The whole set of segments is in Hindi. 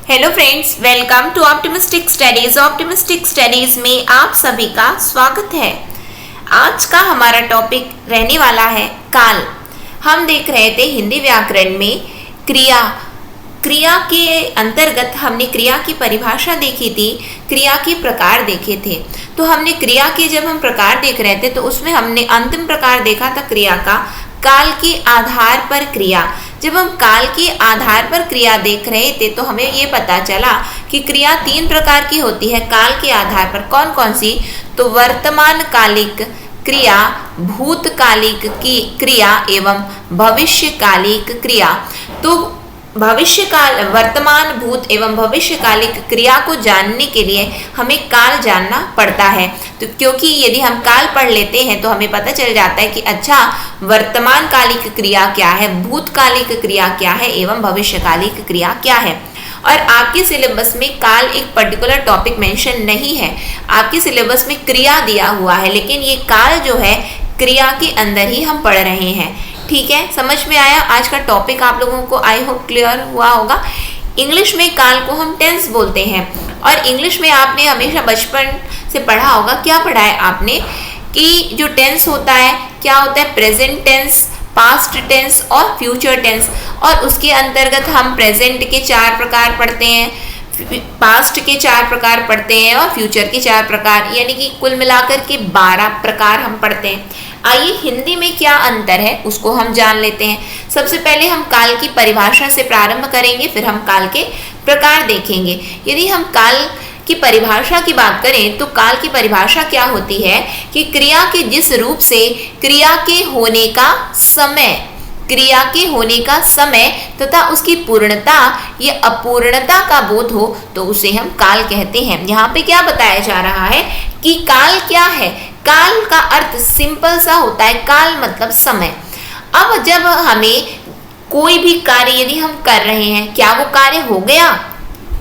Hello friends, welcome to optimistic studies. Optimistic studies में आप सभी का स्वागत है। आज का हमारा टॉपिक रहने वाला है काल। हम देख रहे थे हिंदी व्याकरण में क्रिया के अंतर्गत हमने क्रिया की परिभाषा देखी थी, क्रिया के प्रकार देखे थे। तो हमने क्रिया के जब हम प्रकार देख रहे थे तो उसमें हमने अंतिम प्रकार देखा था क्रिया का, काल के आधार पर क्रिया। जब हम काल के आधार पर क्रिया देख रहे थे तो हमें ये पता चला कि क्रिया 3 प्रकार की होती है काल के आधार पर। कौन कौन सी? तो वर्तमान कालिक क्रिया, भूतकालिक की क्रिया एवं भविष्यकालिक क्रिया। तो वर्तमान, भूत एवं भविष्यकालिक क्रिया को जानने के लिए हमें काल जानना पड़ता है। तो क्योंकि यदि हम काल पढ़ लेते हैं तो हमें पता चल जाता है कि अच्छा वर्तमान कालिक क्रिया क्या है, भूतकालिक क्रिया क्या है एवं भविष्यकालिक क्रिया क्या है। और आपके सिलेबस में काल एक पर्टिकुलर टॉपिक मेंशन नहीं है, आपके सिलेबस में क्रिया दिया हुआ है, लेकिन ये काल जो है क्रिया के अंदर ही हम पढ़ रहे हैं। ठीक है, समझ में आया? आज का टॉपिक आप लोगों को आई होप क्लियर हुआ होगा। इंग्लिश में काल को हम टेंस बोलते हैं और इंग्लिश में आपने हमेशा बचपन से पढ़ा होगा। क्या पढ़ा है आपने कि जो टेंस होता है क्या होता है? प्रेजेंट टेंस, पास्ट टेंस और फ्यूचर टेंस। और उसके अंतर्गत हम प्रेजेंट के 4 प्रकार पढ़ते हैं, पास्ट के 4 प्रकार पढ़ते हैं और फ्यूचर के 4 प्रकार, यानी कि कुल मिलाकर के 12 प्रकार हम पढ़ते हैं। आइए हिंदी में क्या अंतर है उसको हम जान लेते हैं। सबसे पहले हम काल की परिभाषा से प्रारंभ करेंगे, फिर हम काल के प्रकार देखेंगे। यदि हम काल की परिभाषा की बात करें तो काल की परिभाषा क्या होती है कि क्रिया के जिस रूप से क्रिया के होने का समय तथा उसकी पूर्णता या अपूर्णता का बोध हो तो उसे हम काल कहते हैं। यहाँ पे क्या बताया जा रहा है कि काल क्या है? काल का अर्थ सिंपल सा होता है, काल मतलब समय। अब जब हमें कोई भी कार्य यदि हम कर रहे हैं, क्या वो कार्य हो गया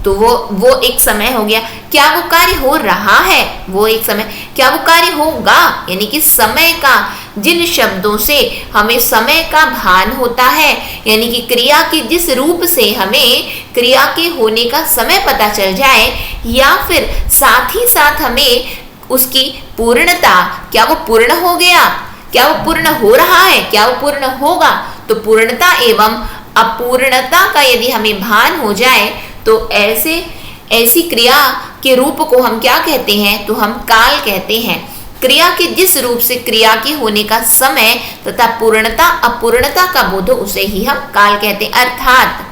तो वो एक समय हो गया। क्या वो कार्य हो रहा है, वो एक समय। क्या वो कार्य होगा, यानी कि समय का, जिन शब्दों से हमें समय का भान होता है, यानी कि क्रिया के जिस रूप से हमें क्रिया के होने का समय पता चल जाए, या फिर साथ ही साथ हमें उसकी पूर्णता, क्या वो पूर्ण हो गया, क्या वो पूर्ण हो रहा है, क्या वो पूर्ण होगा। तो पूर्णता एवं अपूर्णता का यदि हमें भान हो जाए तो ऐसी क्रिया के रूप को हम क्या कहते हैं? तो हम काल कहते हैं। क्रिया के जिस रूप से क्रिया के होने का समय तथा पूर्णता अपूर्णता का बोध हो उसे ही हम काल कहते हैं। अर्थात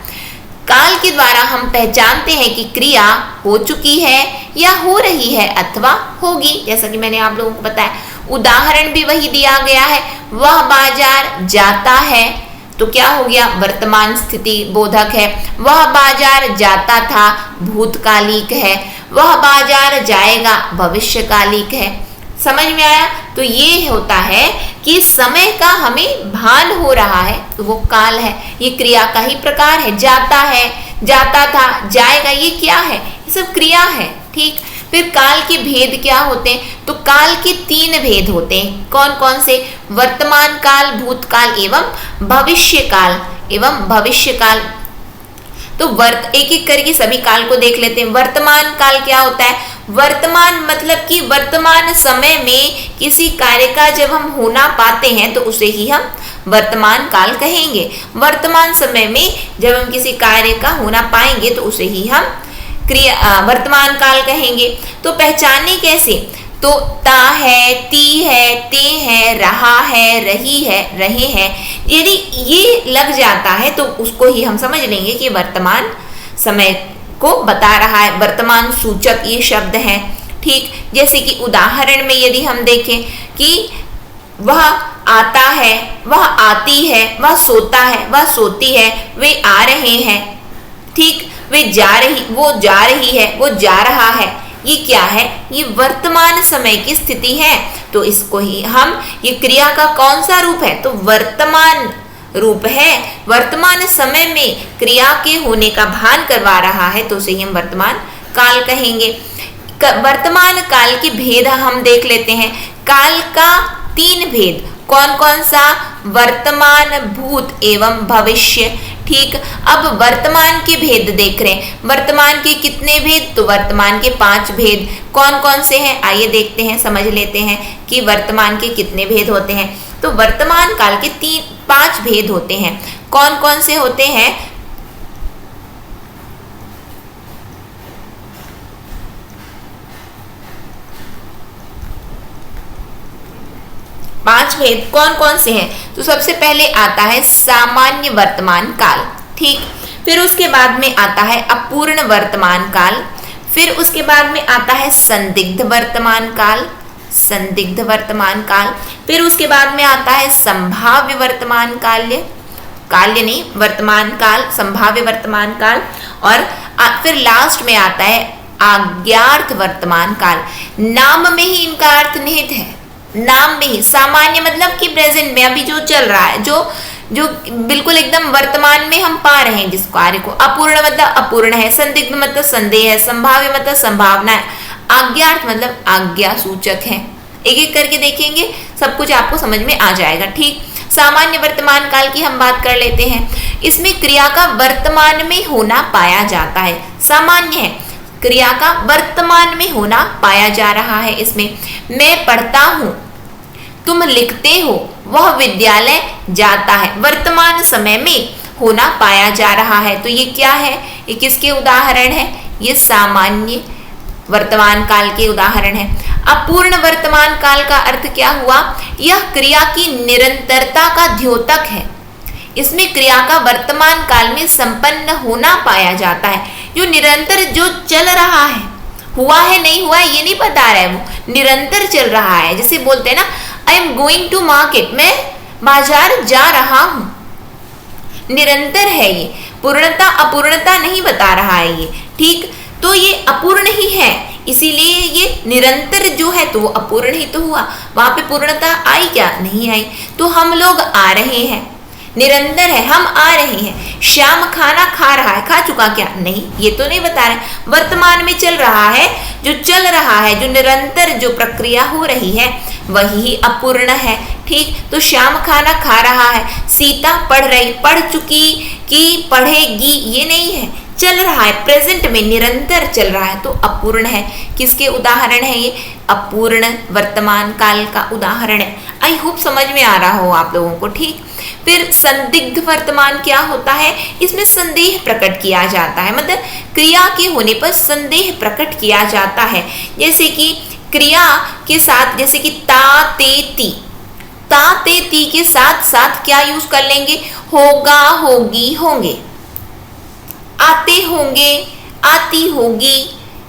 काल के द्वारा हम पहचानते हैं कि क्रिया हो चुकी है या हो रही है अथवा होगी। जैसा कि मैंने आप लोगों को बताया, उदाहरण भी वही दिया गया है। वह बाजार जाता है तो क्या हो गया? वर्तमान स्थिति बोधक है। वह बाजार जाता था भूतकालिक है। वह बाजार जाएगा भविष्यकालिक है। समझ में आया? तो ये होता है कि समय का हमें भान हो रहा है तो वो काल है। ये क्रिया का ही प्रकार है। जाता है, जाता था, जाएगा, ये क्या है? ये सब क्रिया है। ठीक, फिर काल के भेद क्या होते हैं? तो काल के 3 भेद होते हैं। कौन कौन से? वर्तमान काल, भूतकाल एवं भविष्यकाल। तो एक एक करके सभी काल को देख लेते हैं। वर्तमान काल क्या होता है? वर्तमान मतलब कि वर्तमान समय में किसी कार्य का जब हम होना पाते हैं तो उसे ही हम वर्तमान काल कहेंगे। वर्तमान समय में जब हम किसी कार्य का होना पाएंगे तो उसे ही हम वर्तमान काल कहेंगे। तो पहचाने कैसे? तो ता है, ती है, ते है, रहा है, रही है, रहे हैं, यदि ये लग जाता है तो उसको ही हम समझ लेंगे कि वर्तमान समय को बता रहा है। वर्तमान सूचक ये शब्द है। ठीक, जैसे कि उदाहरण में यदि हम देखें कि वह आता है, वह आती है, वह सोता है, वह सोती है, वे आ रहे हैं। ठीक, वो जा रही है, वो जा रहा है। ये क्या है? ये वर्तमान समय की स्थिति है। तो इसको ही हम, ये क्रिया का कौन सा रूप है? तो वर्तमान रूप है। वर्तमान समय में क्रिया के होने का भान करवा रहा है तो उसे ही हम वर्तमान काल कहेंगे। वर्तमान काल के भेद हम देख लेते हैं। काल का 3 भेद। कौन कौन सा? वर्तमान, भूत एवं भविष्य। ठीक, अब वर्तमान के भेद देख रहे हैं। वर्तमान के कितने भेद? तो वर्तमान के 5 भेद। कौन कौन से हैं? आइए देखते हैं, समझ लेते हैं कि वर्तमान के कितने भेद होते हैं। तो वर्तमान काल के 5 भेद होते हैं। कौन कौन से होते हैं? पांच भेद कौन कौन से हैं? तो सबसे पहले आता है सामान्य वर्तमान काल। ठीक, फिर उसके बाद में आता है अपूर्ण वर्तमान काल। फिर उसके बाद में आता है संदिग्ध वर्तमान काल, संदिग्ध वर्तमान काल। फिर उसके बाद में आता है संभाव्य वर्तमान काल्य, काल्य नहीं वर्तमान काल, संभाव्य वर्तमान काल। और फिर लास्ट में आता है आज्ञार्थ वर्तमान काल। नाम में ही इनका अर्थ निहित है, नाम में ही। सामान्य मतलब कि प्रेजेंट में अभी जो चल रहा है, जो बिल्कुल एकदम वर्तमान में हम पा रहे हैं जिस कार्य को। अपूर्ण मतलब अपूर्ण है, संदिग्ध मतलब संदेह है, संभाव्य मतलब संभावना है, आज्ञार्थ मतलब आज्ञा सूचक है। एक एक करके देखेंगे, सब कुछ आपको समझ में आ जाएगा। ठीक, सामान्य वर्तमान काल की हम बात कर लेते हैं। इसमें क्रिया का वर्तमान में होना पाया जाता है। सामान्य है, क्रिया का वर्तमान में होना पाया जा रहा है। इसमें मैं पढ़ता हूं, तुम लिखते हो, वह विद्यालय जाता है, वर्तमान समय में होना पाया जा रहा है। तो ये क्या है? ये किसके उदाहरण है? ये सामान्य वर्तमान काल के उदाहरण है। अपूर्ण वर्तमान काल का अर्थ क्या हुआ? यह क्रिया की निरंतरता का द्योतक है। इसमें क्रिया का वर्तमान काल में संपन्न होना पाया जाता है। जो निरंतर जो चल रहा है, हुआ है नहीं हुआ है ये नहीं बता रहा है, वो निरंतर चल रहा है। जैसे बोलते हैं ना, I am going to market, मैं बाजार जा रहा हूं, निरंतर है ये। पूर्णता अपूर्णता नहीं बता रहा है ये। ठीक, तो ये अपूर्ण ही है, इसीलिए ये निरंतर जो है तो वो अपूर्ण ही तो हुआ। वहां पे पूर्णता आई क्या? नहीं आई। तो हम लोग आ रहे हैं, निरंतर है, हम आ रहे हैं। श्याम खाना खा रहा है, खा चुका क्या? नहीं, ये तो नहीं बता रहे। वर्तमान में चल रहा है, जो चल रहा है, जो निरंतर जो प्रक्रिया हो रही है वही अपूर्ण है। ठीक, तो श्याम खाना खा रहा है, सीता पढ़ रही, पढ़ चुकी कि पढ़ेगी ये नहीं है, चल रहा है, प्रेजेंट में निरंतर चल रहा है, तो अपूर्ण है। किसके उदाहरण है ये? अपूर्ण वर्तमान काल का उदाहरण है। आई होप समझ में आ रहा हो आप लोगों को। ठीक, फिर संदिग्ध वर्तमान क्या होता है? इसमें संदेह प्रकट किया जाता है, मतलब क्रिया के होने पर संदेह प्रकट किया जाता है। जैसे कि क्रिया के साथ, जैसे कि ता ते ती, ता ते ती के साथ साथ क्या यूज कर लेंगे? होगा, होगी, होंगे, आते होंगे, आती होगी।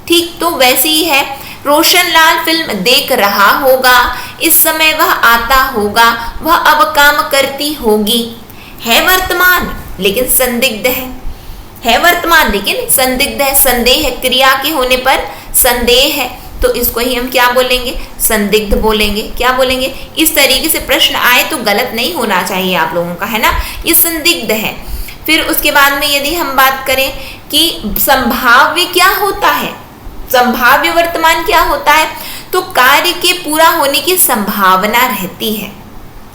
ठीक, तो वैसे ही है। रोशनलाल फिल्म देख रहा होगा, इस समय वह आता होगा, वह अब काम करती होगी। है वर्तमान लेकिन संदिग्ध है वर्तमान लेकिन संदिग्ध है। संदेह, क्रिया के होने पर संदेह है, तो इसको ही हम क्या बोलेंगे? संदिग्ध बोलेंगे। क्या बोलेंगे? इस तरीके से प्रश्न आए तो गलत नहीं होना चाहिए आप लोगों का, है ना। ये संदिग्ध है। फिर उसके बाद में यदि हम बात करें कि संभाव्य क्या होता है, संभाव्य वर्तमान क्या होता है, तो कार्य के पूरा होने की संभावना रहती है,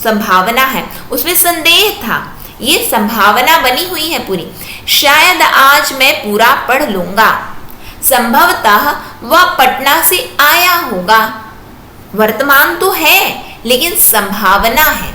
संभावना है, उसमें संदेह था, ये संभावना बनी हुई है पूरी। शायद आज मैं पूरा पढ़ लूंगा, संभवतः वह पटना से आया होगा। वर्तमान तो है लेकिन संभावना है,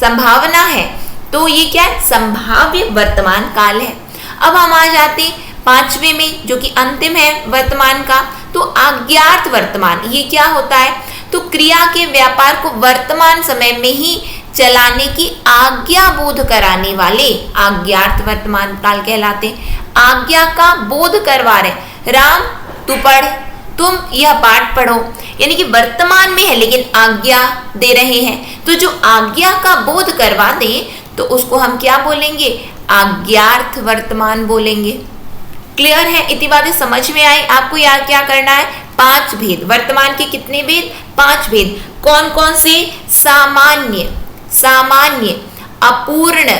संभावना है, तो ये क्या है? संभाव्य वर्तमान काल है। अब हम आ जाते 5वें में, जो कि अंतिम है वर्तमान का, तो आज्ञार्थ वर्तमान। ये क्या होता है? तो क्रिया के व्यापार को वर्तमान समय में ही चलाने की आज्ञा बोध कराने वाले आज्ञार्थ वर्तमान काल कहलाते। आज्ञा का बोध करवा रहे, राम तू पढ़, तुम यह पाठ पढ़ो, यानी कि वर्तमान में है लेकिन आज्ञा दे रहे हैं। तो जो आज्ञा का बोध करवा दे तो उसको हम क्या बोलेंगे? आज्ञार्थ वर्तमान बोलेंगे। क्लियर है? इतनी बातें समझ में आई? आपको याद क्या करना है? 5 भेद। वर्तमान के कितने भेद? 5 भेद। कौन कौन से? सामान्य, सामान्य, अपूर्ण,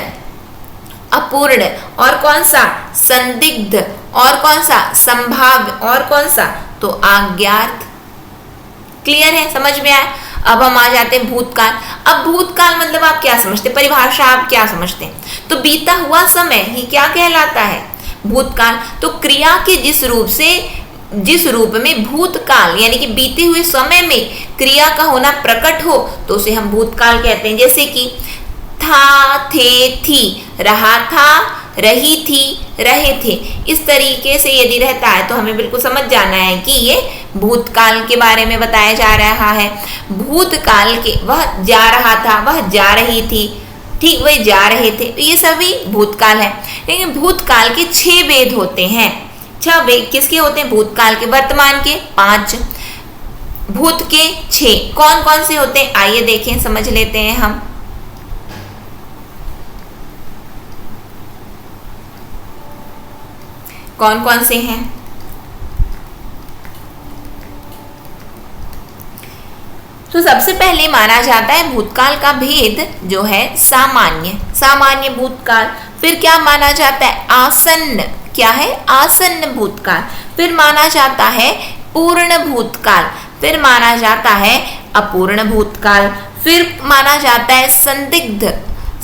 अपूर्ण, और कौन सा? संदिग्ध, और कौन सा? संभाव्य, और कौन सा? तो आज्ञार्थ। क्लियर है? समझ में आया? अब हम आ जाते हैं भूतकाल। अब भूतकाल मतलब आप क्या समझते हैं, परिभाषा आप क्या समझते हैं? तो बीता हुआ समय ही क्या कहलाता है, भूतकाल। तो क्रिया के जिस रूप में भूतकाल यानी कि बीते हुए समय में क्रिया का होना प्रकट हो तो उसे हम भूतकाल कहते हैं। जैसे कि था, थे, थी, रहा था, रही थी, रहे थे, इस तरीके से यदि रहता है तो हमें बिल्कुल समझ जाना है कि ये भूतकाल के बारे में बताया जा रहा है। भूतकाल के वह जा रहा था, वह जा रही थी, ठीक, वह जा रहे थे, ये सभी भूतकाल है। लेकिन भूतकाल के 6 वेद होते हैं। 6 वेद किसके होते हैं? भूतकाल के। वर्तमान के 5, भूत के 6। कौन कौन से होते हैं आइए देखें, समझ लेते हैं हम। कौन कौन से हैं? तो सबसे पहले माना जाता है भूतकाल का भेद जो है सामान्य भूतकाल। फिर क्या माना जाता है? आसन्न। क्या है? आसन्न भूतकाल। फिर माना जाता है पूर्ण भूतकाल। फिर माना जाता है अपूर्ण भूतकाल। फिर माना जाता है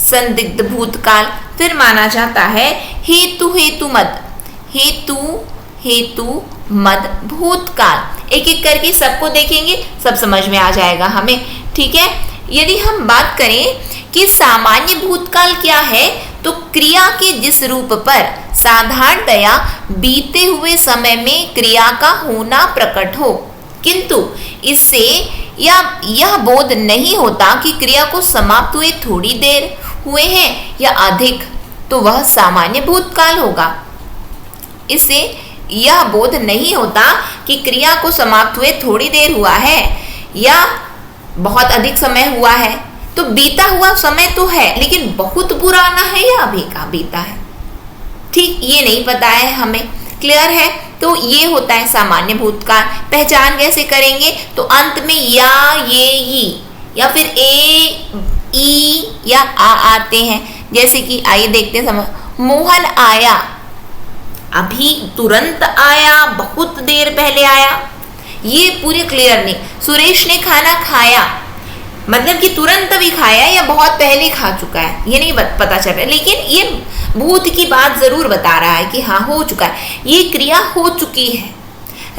संदिग्ध भूतकाल। फिर माना जाता है हेतु मद भूतकाल। एक एक करके सबको देखेंगे, सब समझ में आ जाएगा हमें, ठीक है। यदि हम बात करें कि सामान्य भूतकाल क्या है, तो क्रिया के जिस रूप पर साधारणतया बीते हुए समय में क्रिया का होना प्रकट हो, किंतु इससे यह बोध नहीं होता कि क्रिया को समाप्त हुए थोड़ी देर हुए हैं या अधिक, तो वह सामान्य भूतकाल होगा। इससे यह बोध नहीं होता कि क्रिया को समाप्त हुए थोड़ी देर हुआ है या बहुत अधिक समय हुआ है, तो बीता हुआ समय तो है लेकिन बहुत पुराना है या अभी का बीता है, ठीक, ये नहीं पता है हमें। क्लियर है? तो ये होता है सामान्य भूतकाल। पहचान कैसे करेंगे? तो अंत में या, ये, ई या फिर ए, ई या आ आते हैं। जैसे कि आइए देखते हैं, मोहन आया, अभी तुरंत आया, बहुत देर पहले आया, ये पूरे क्लियर नहीं। सुरेश ने खाना खाया, मतलब कि तुरंत अभी खाया या बहुत पहले खा चुका है, ये नहीं पता चल रहा है, लेकिन ये भूत की बात जरूर बता रहा है कि हाँ हो चुका है, ये क्रिया हो चुकी है।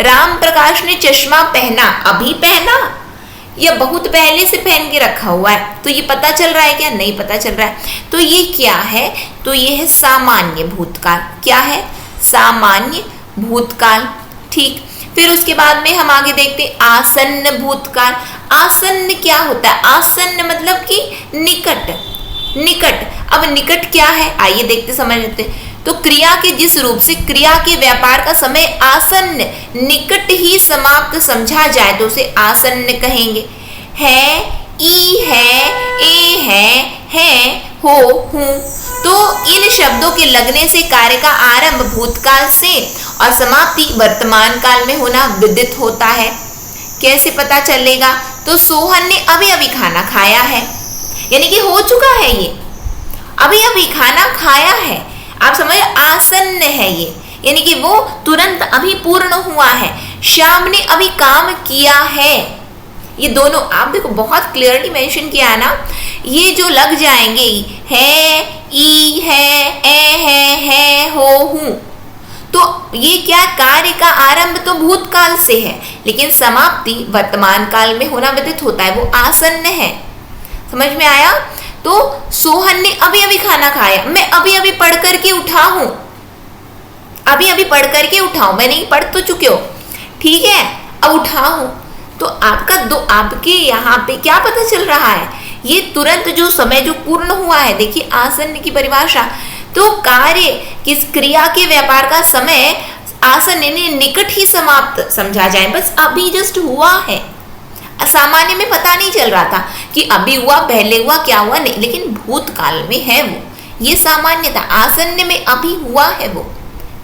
राम प्रकाश ने चश्मा पहना, अभी पहना या बहुत पहले से पहन के रखा हुआ है, तो ये पता चल रहा है क्या? नहीं पता चल रहा है। तो ये क्या है? तो ये है सामान्य भूतकाल। क्या है? सामान्य भूतकाल, ठीक। फिर उसके बाद में हम आगे देखते हैं आसन्न भूतकाल। आसन्न क्या होता है? आसन्न मतलब कि निकट। अब निकट क्या है आइए देखते समझ लेते हैं। तो क्रिया के जिस रूप से क्रिया के व्यापार का समय आसन्न निकट ही समाप्त समझा जाए तो उसे आसन्न कहेंगे। है, ई है, ए है, हो, हूं। तो इन शब्दों के लगने से कार्य का आरंभ भूतकाल से और समाप्ति वर्तमान काल में होना विदित होता है। कैसे पता चलेगा? तो सोहन ने अभी अभी खाना खाया है, यानी कि हो चुका है, ये अभी अभी खाना खाया है, आप समझ, आसन्न है ये, यानी कि वो तुरंत अभी पूर्ण हुआ है। श्याम ने अभी काम किया है, ये दोनों आप देखो बहुत क्लियरली मेंशन किया है ना, ये जो लग जाएंगे है, ई है, ए है, हो, हूं, तो ये क्या? कार्य का आरंभ तो भूतकाल से है लेकिन समाप्ति वर्तमान काल में होना विदित होता है, वो आसन्न है। समझ में आया? तो सोहन ने अभी अभी खाना खाया, मैं अभी अभी पढ़ करके उठा हूं, अभी अभी पढ़ करके उठाऊं, मैं नहीं पढ़ तो चुके हो, ठीक है, अब उठा हूं। तो आपके यहाँ पे क्या पता चल रहा है? ये तुरंत जो समय जो पूर्ण हुआ है, देखिए आसन्न की परिभाषा, तो कार्य किस क्रिया के व्यापार का समय आसन्न निकट ही समाप्त समझा जाए, बस अभी जस्ट हुआ है। सामान्य में पता नहीं चल रहा था कि अभी हुआ, पहले हुआ, क्या हुआ, नहीं, लेकिन भूतकाल में है वो, ये सामान्य था। आसन्न में अभी हुआ है वो,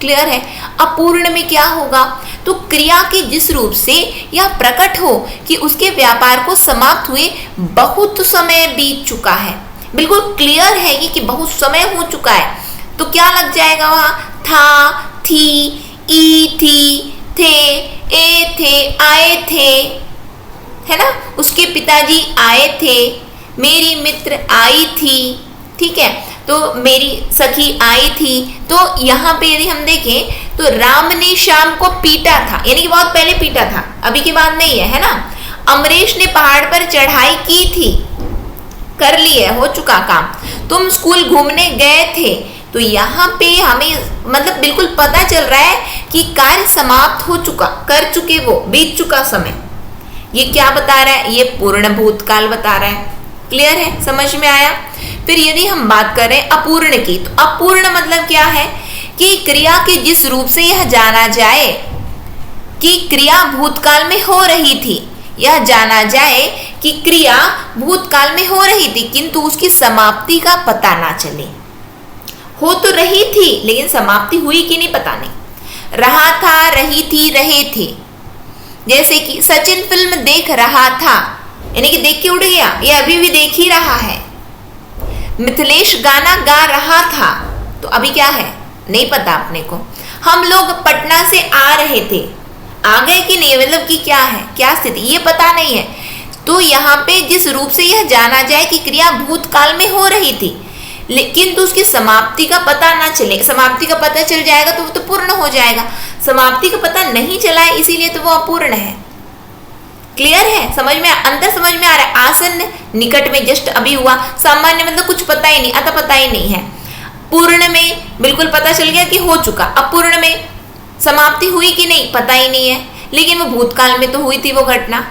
क्लियर है? अपूर्ण में क्या होगा? तो क्रिया के जिस रूप से यह प्रकट हो कि उसके व्यापार को समाप्त हुए बहुत समय बीत चुका है, बिल्कुल क्लियर है ये कि बहुत समय हो चुका है, तो क्या लग जाएगा वहां? था, थी, ई थी, थे, ए थे, आए थे, है ना, उसके पिताजी आए थे, मेरी मित्र आई थी, ठीक है, तो मेरी सखी आई थी। तो यहाँ पे यदि हम देखें तो राम ने श्याम को पीटा था, यानी कि बहुत पहले पीटा था, अभी की बात नहीं है, है ना। अमरीश ने पहाड़ पर चढ़ाई की थी, कर ली है, हो चुका काम। तुम स्कूल घूमने गए थे, तो यहाँ पे हमें मतलब बिल्कुल पता चल रहा है कि कार्य समाप्त हो चुका, कर चुके, वो बीत चुका समय। ये क्या बता रहा है, ये पूर्ण भूतकाल बता रहा है। क्लियर है, समझ में आया। फिर यदि हम बात करें अपूर्ण की, तो अपूर्ण मतलब क्या है कि क्रिया के जिस रूप से यह जाना जाए कि क्रिया भूतकाल में हो रही थी, यह जाना जाए कि क्रिया भूतकाल में हो रही थी किंतु उसकी समाप्ति का पता ना चले। हो तो रही थी लेकिन समाप्ति हुई कि नहीं पता नहीं। रहा था, रही थी, रहे थे। जैसे कि सचिन फिल्म देख रहा था, यानी कि देख के उड़ गया, ये अभी भी देख ही रहा है। मिथिलेश गाना गा रहा था, तो अभी क्या है नहीं पता अपने को। हम लोग पटना से आ रहे थे, आ गए कि नहीं, मतलब कि क्या है, क्या स्थिति, ये पता नहीं है। तो यहाँ पे जिस रूप से यह जाना जाए कि क्रिया भूतकाल में हो रही थी लेकिन तो उसकी समाप्ति का पता ना चले, समाप्ति का पता चल जाएगा तो वो तो पूर्ण हो जाएगा। समाप्ति का पता नहीं चला है इसीलिए तो वो अपूर्ण है। क्लियर है, समझ में, अंतर समझ में आ रहा है। आसन्न, निकट में, जस्ट अभी हुआ। सामान्य मतलब कुछ पता ही नहीं, अतः पता ही नहीं है। पूर्ण में बिल्कुल पता चल गया कि हो चुका। अपूर्ण में समाप्ति हुई कि नहीं पता ही नहीं है, लेकिन वो भूतकाल में तो हुई थी वो घटना।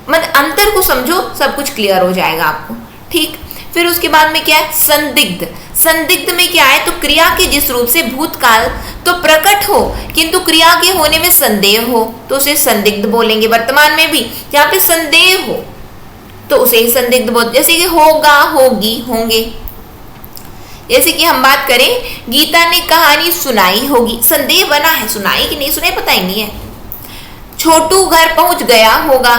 मतलब अंतर को समझो, सब कुछ क्लियर हो जाएगा आपको। ठीक, फिर उसके बाद में क्या है, संदिग्ध। संदिग्ध में क्या है, तो क्रिया के जिस रूप से भूतकाल तो प्रकट हो किंतु क्रिया के होने में संदेह हो तो उसे संदिग्ध बोलेंगे। वर्तमान में भी जहाँ पे संदेह हो तो उसे ही संदिग्ध बोल, जैसे कि होगा, होगी, होंगे। जैसे कि हम बात करें, गीता ने कहानी सुनाई होगी, संदेह बना है, सुनाई कि नहीं सुनाई पता ही नहीं है। छोटू घर पहुंच गया होगा,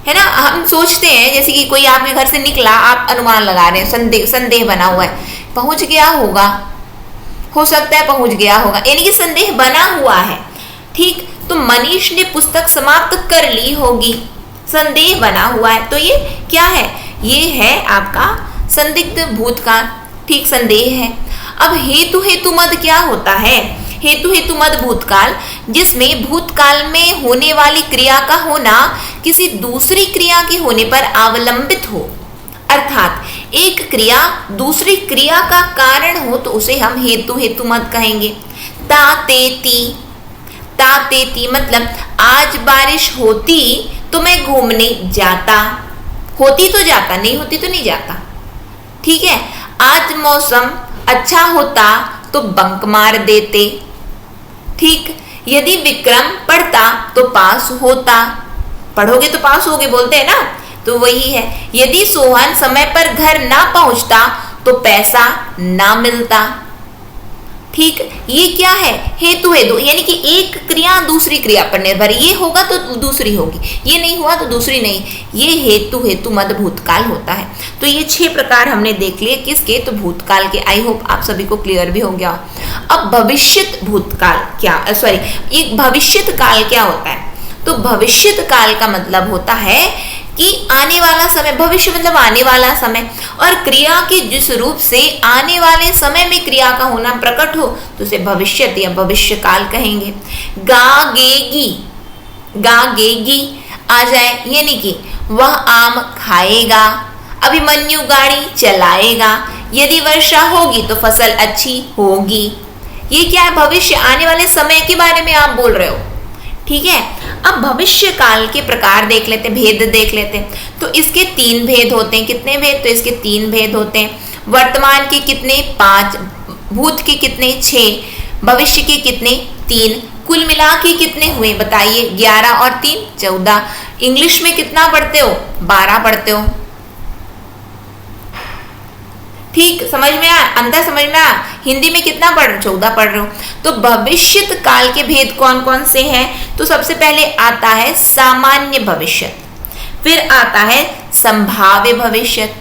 है ना। हम सोचते हैं जैसे कि कोई आपके घर से निकला, आप अनुमान लगा रहे हैं, संदेह, संदेह बना हुआ है, पहुंच गया होगा, हो सकता है पहुंच गया होगा, यानी कि संदेह बना हुआ है। ठीक, तो मनीष ने पुस्तक समाप्त कर ली होगी, संदेह बना हुआ है, तो ये क्या है, ये है आपका संदिग्ध भूतकाल। ठीक, संदेह है। अब हेतु हेतु मद क्या होता है, हेतु हेतु मद भूतकाल जिसमें भूतकाल में होने वाली क्रिया का होना किसी दूसरी क्रिया के होने पर अवलंबित हो, अर्थात एक क्रिया दूसरी क्रिया का कारण हो तो उसे हम हेतु हेतु मद कहेंगे। तातेती, तातेती मतलब आज बारिश होती तो मैं घूमने जाता, होती तो जाता, नहीं होती तो नहीं जाता। ठीक है, आज मौसम अच्छा होता तो बंक मार देते। ठीक, यदि विक्रम पढ़ता तो पास होता, पढ़ोगे तो पास होगे बोलते हैं ना, तो वही है। यदि सोहन समय पर घर ना पहुंचता तो पैसा ना मिलता। ठीक, ये क्या है, हेतु हेतु, यानी कि एक क्रिया दूसरी क्रिया पर निर्भर, ये होगा तो दूसरी होगी, ये नहीं हुआ तो दूसरी नहीं, ये हेतु हेतु मद भूतकाल होता है। तो ये 6 प्रकार हमने देख लिए किसके, तो भूतकाल के। आई होप आप सभी को क्लियर भी हो गया। अब भविष्यत भूतकाल क्या, सॉरी, एक भविष्यत काल क्या होता है, तो भविष्यत काल का मतलब होता है कि आने वाला समय, भविष्य मतलब आने वाला समय, और क्रिया के जिस रूप से आने वाले समय में क्रिया का होना प्रकट हो तो उसे भविष्यत या भविष्य काल कहेंगे। गागेगी, गागेगी आ जाए, यानी कि वह आम खाएगा, अभिमन्यु गाड़ी चलाएगा, यदि वर्षा होगी तो फसल अच्छी होगी। ये क्या है, भविष्य, आने वाले समय के बारे में आप बोल रहे हो। ठीक है, अब भविष्य काल के प्रकार देख लेते हैं, भेद देख लेते हैं। तो इसके 3 भेद होते हैं। कितने भेद, तो इसके 3 भेद होते हैं। वर्तमान के कितने, 5, भूत के कितने, 6, भविष्य के कितने, 3, कुल मिला के कितने हुए बताइए, 11 और 3 14। इंग्लिश में कितना पढ़ते हो, 12 पढ़ते हो। ठीक, समझ में आया, अंतर समझ में आया। हिंदी में कितना पढ़ रहे हो, 14 पढ़ रहे हो। तो भविष्यत काल के भेद कौन कौन से हैं, तो सबसे पहले आता है सामान्य भविष्यत, फिर आता है संभाव्य भविष्यत,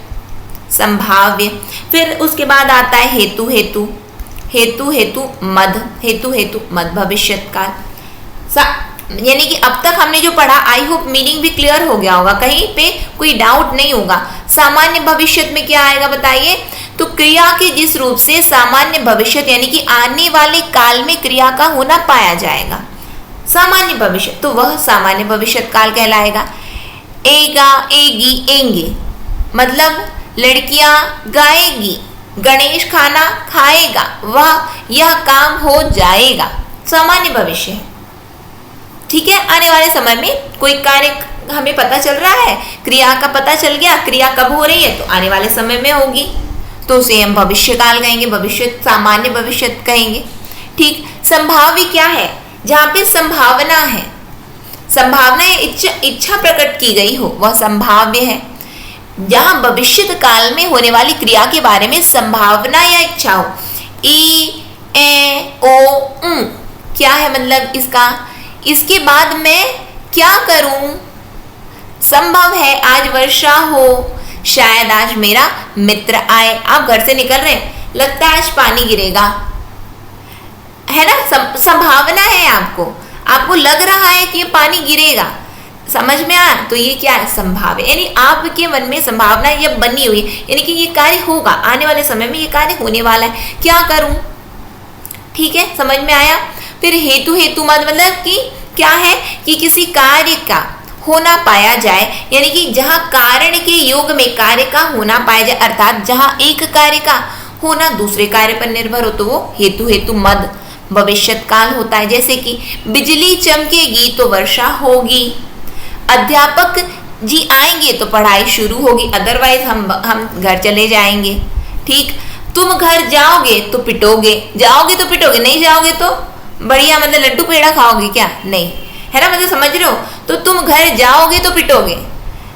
संभाव्य, फिर उसके बाद आता है हेतु हेतु, हेतु हेतु मद, हेतु हेतु मद भविष्यत काल। यानी कि अब तक हमने जो पढ़ा, आई होप मीनिंग भी क्लियर हो गया होगा, कहीं पे कोई डाउट नहीं होगा। सामान्य भविष्य में क्या आएगा बताइए? तो क्रिया के जिस रूप से सामान्य भविष्य यानी कि आने वाले काल में क्रिया का होना पाया जाएगा, सामान्य भविष्य, तो वह सामान्य भविष्य काल कहलाएगा। एगा, एगी, एंगे मतलब लड़कियां गाएगी, गणेश खाना खाएगा, वह यह काम हो जाएगा, सामान्य भविष्य है। ठीक है, आने वाले समय में कोई कार्य हमें पता चल रहा है, क्रिया का पता चल गया, क्रिया कब हो रही है तो आने वाले समय में होगी, तो उसे हम भविष्य काल कहेंगे, भविष्य सामान्य भविष्य कहेंगे। ठीक, संभाव्य क्या है? जहाँ पे संभावना है, संभावना या इच्छा प्रकट की गई हो वह संभाव्य है। जहाँ भविष्य काल में होने वाली क्रिया के बारे में संभावना या इच्छा हो, ई, ए, ओ, उ क्या है मतलब इसका? इसके बाद मैं क्या करूं? संभव है आज वर्षा हो, शायद आज मेरा मित्र आए। आप घर से निकल रहे हैं, लगता है आज पानी गिरेगा, है ना? संभावना है, आपको लग रहा है कि ये पानी गिरेगा, समझ में आया? तो ये क्या है? संभाव्य, यानी आपके मन में संभावना ये बनी हुई है, यानी कि ये कार्य होगा, आने वाले समय में ये कार्य होने वाला है, क्या करूं? ठीक है, समझ में आया? फिर हेतु, हेतु मतलब कि क्या है कि किसी कार्य का होना पाया जाए, यानी कि जहां कारण के योग में कार्य का होना पाया जाए, अर्थात जहां एक कार्य का होना दूसरे कार्य पर निर्भर हो, तो वो हेतु, हेतु मद भविष्य काल होता है। जैसे कि बिजली चमकेगी तो वर्षा होगी, अध्यापक जी आएंगे तो पढ़ाई शुरू होगी, अदरवाइज हम घर चले जाएंगे। ठीक, तुम घर जाओगे तो पिटोगे, जाओगे तो पिटोगे, नहीं जाओगे तो बढ़िया मतलब लड्डू पेड़ा खाओगे क्या? नहीं, है ना? मतलब समझ रहे हो? तो तुम घर जाओगे तो पिटोगे,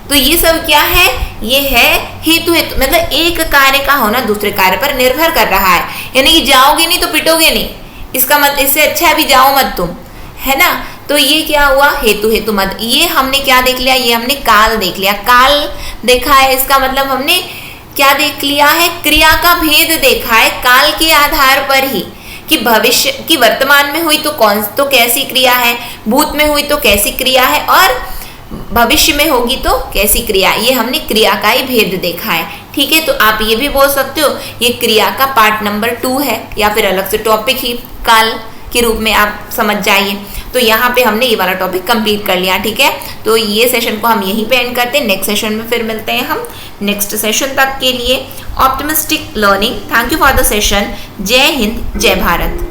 तो ये सब क्या है? ये है हेतु, हेतु मतलब एक कार्य का होना दूसरे कार्य पर निर्भर कर रहा है, यानी कि जाओगे नहीं तो पिटोगे नहीं, इसका मतलब इससे अच्छा अभी जाओ मत तुम, है ना? तो ये क्या हुआ? हेतु, हेतु मत। ये हमने क्या देख लिया? ये हमने काल देख लिया, काल देखा है, इसका मतलब हमने क्या देख लिया है? क्रिया का भेद देखा है काल के आधार पर ही, कि भविष्य की वर्तमान में हुई तो कैसी क्रिया है, भूत में हुई तो कैसी क्रिया है, और भविष्य में होगी तो कैसी क्रिया। ये हमने क्रिया का ही भेद देखा है। ठीक है, तो आप ये भी बोल सकते हो ये क्रिया का पार्ट नंबर 2 है, या फिर अलग से टॉपिक ही काल के रूप में आप समझ जाइए। तो यहाँ पे हमने ये वाला टॉपिक कंप्लीट कर लिया। ठीक है, तो ये सेशन को हम यहीं पे एंड करते हैं, नेक्स्ट सेशन में फिर मिलते हैं हम। नेक्स्ट सेशन तक के लिए optimistic learning, thank you for the session. जय हिंद, जय भारत।